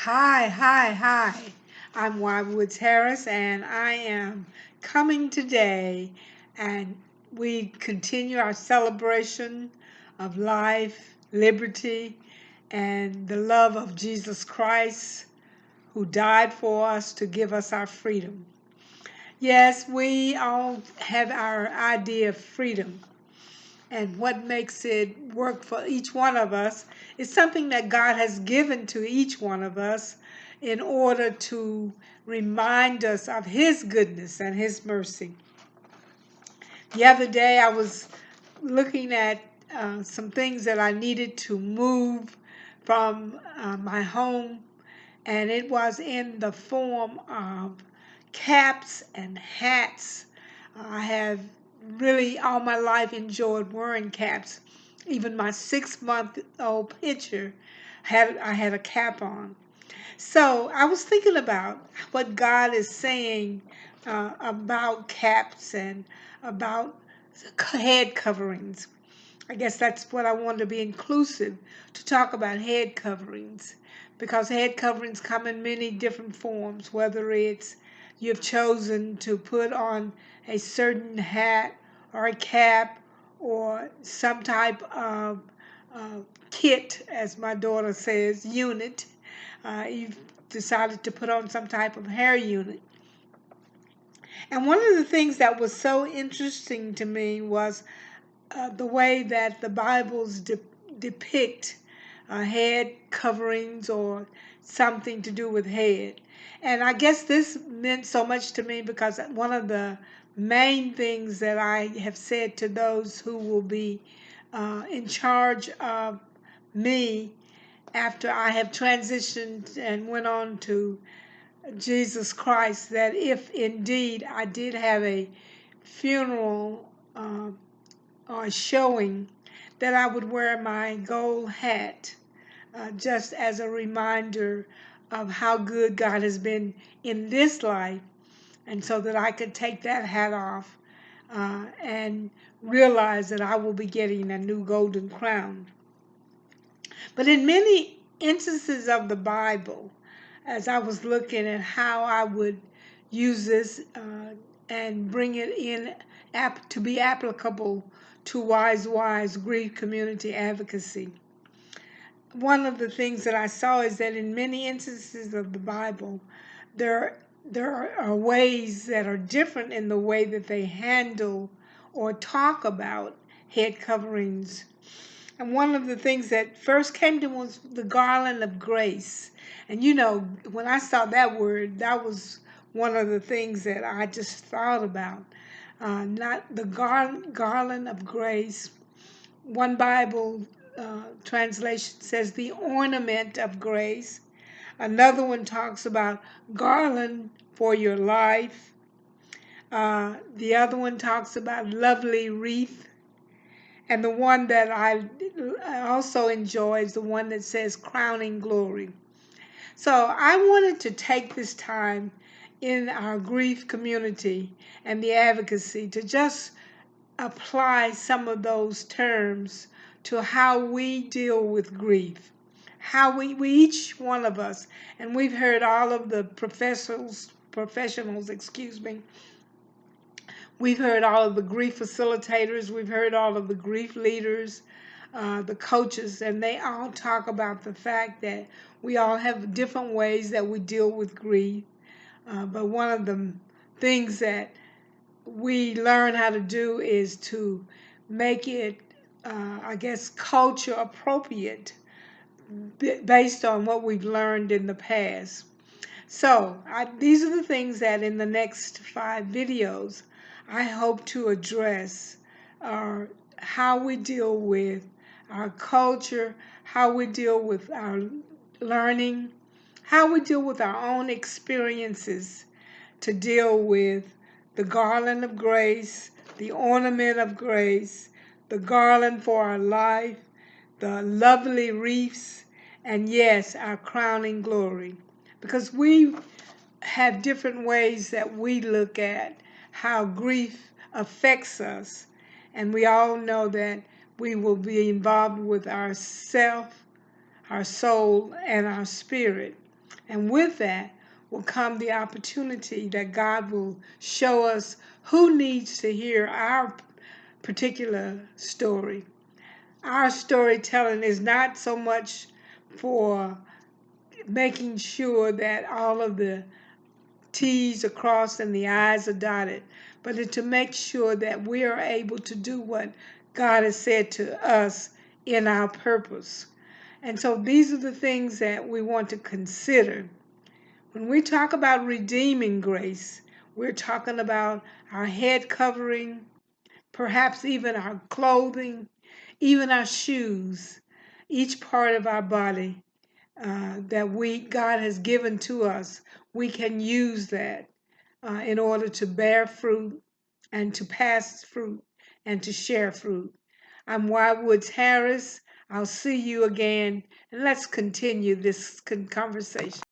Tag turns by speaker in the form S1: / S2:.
S1: Hi. I'm Woods Harris, and I am coming today. And we continue our celebration of life, liberty, and the love of Jesus Christ, who died for us to give us our freedom. Yes, we all have our idea of freedom, and what makes it work for each one of us is something that God has given to each one of us in order to remind us of His goodness and His mercy. The other day I was looking at some things that I needed to move from my home, and it was in the form of caps and hats. I have really all my life enjoyed wearing caps. Even my 6-month-old picture I had a cap on. So I was thinking about what God is saying about caps and about head coverings. I guess that's what I wanted to be inclusive, to talk about head coverings, because head coverings come in many different forms, whether it's you've chosen to put on a certain hat or a cap or some type of kit, as my daughter says, unit. You've decided to put on some type of hair unit. And one of the things that was so interesting to me was the way that the Bibles depict head coverings or something to do with head. And I guess this meant so much to me because one of the main things that I have said to those who will be in charge of me after I have transitioned and went on to Jesus Christ, that if indeed I did have a funeral or showing, that I would wear my gold hat just as a reminder of how good God has been in this life, and so that I could take that hat off and realize that I will be getting a new golden crown. But in many instances of the Bible, as I was looking at how I would use this and bring it in to be applicable to Wise grief community advocacy, one of the things that I saw is that in many instances of the Bible, there are ways that are different in the way that they handle or talk about head coverings. And one of the things that first came to me was the garland of grace. And you know, when I saw that word, that was one of the things that I just thought about. Not the garland of grace. One Bible translation says the ornament of grace. Another one talks about garland for your life. The other one talks about lovely wreath. And the one that I also enjoy is the one that says crowning glory. So I wanted to take this time in our grief community and the advocacy to just apply some of those terms to how we deal with grief. How we each one of us, and we've heard all of the professionals, we've heard all of the grief facilitators, we've heard all of the grief leaders, the coaches, and they all talk about the fact that we all have different ways that we deal with grief. But one of the things that we learn how to do is to make it, I guess, culture appropriate based on what we've learned in the past. So these are the things that in the next 5 videos I hope to address, how we deal with our culture, how we deal with our learning, how we deal with our own experiences to deal with the garland of grace, the ornament of grace, the garland for our life, the lovely wreaths, and yes, our crowning glory. Because we have different ways that we look at how grief affects us. And we all know that we will be involved with our self, our soul, and our spirit. And with that will come the opportunity that God will show us who needs to hear our particular story. Our storytelling is not so much for making sure that all of the T's are crossed and the I's are dotted, but it's to make sure that we are able to do what God has said to us in our purpose. And so these are the things that we want to consider. When we talk about redeeming grace, we're talking about our head covering, perhaps even our clothing, even our shoes, each part of our body that God has given to us. We can use that in order to bear fruit and to pass fruit and to share fruit. I'm Wildwoods Harris. I'll see you again, and let's continue this conversation.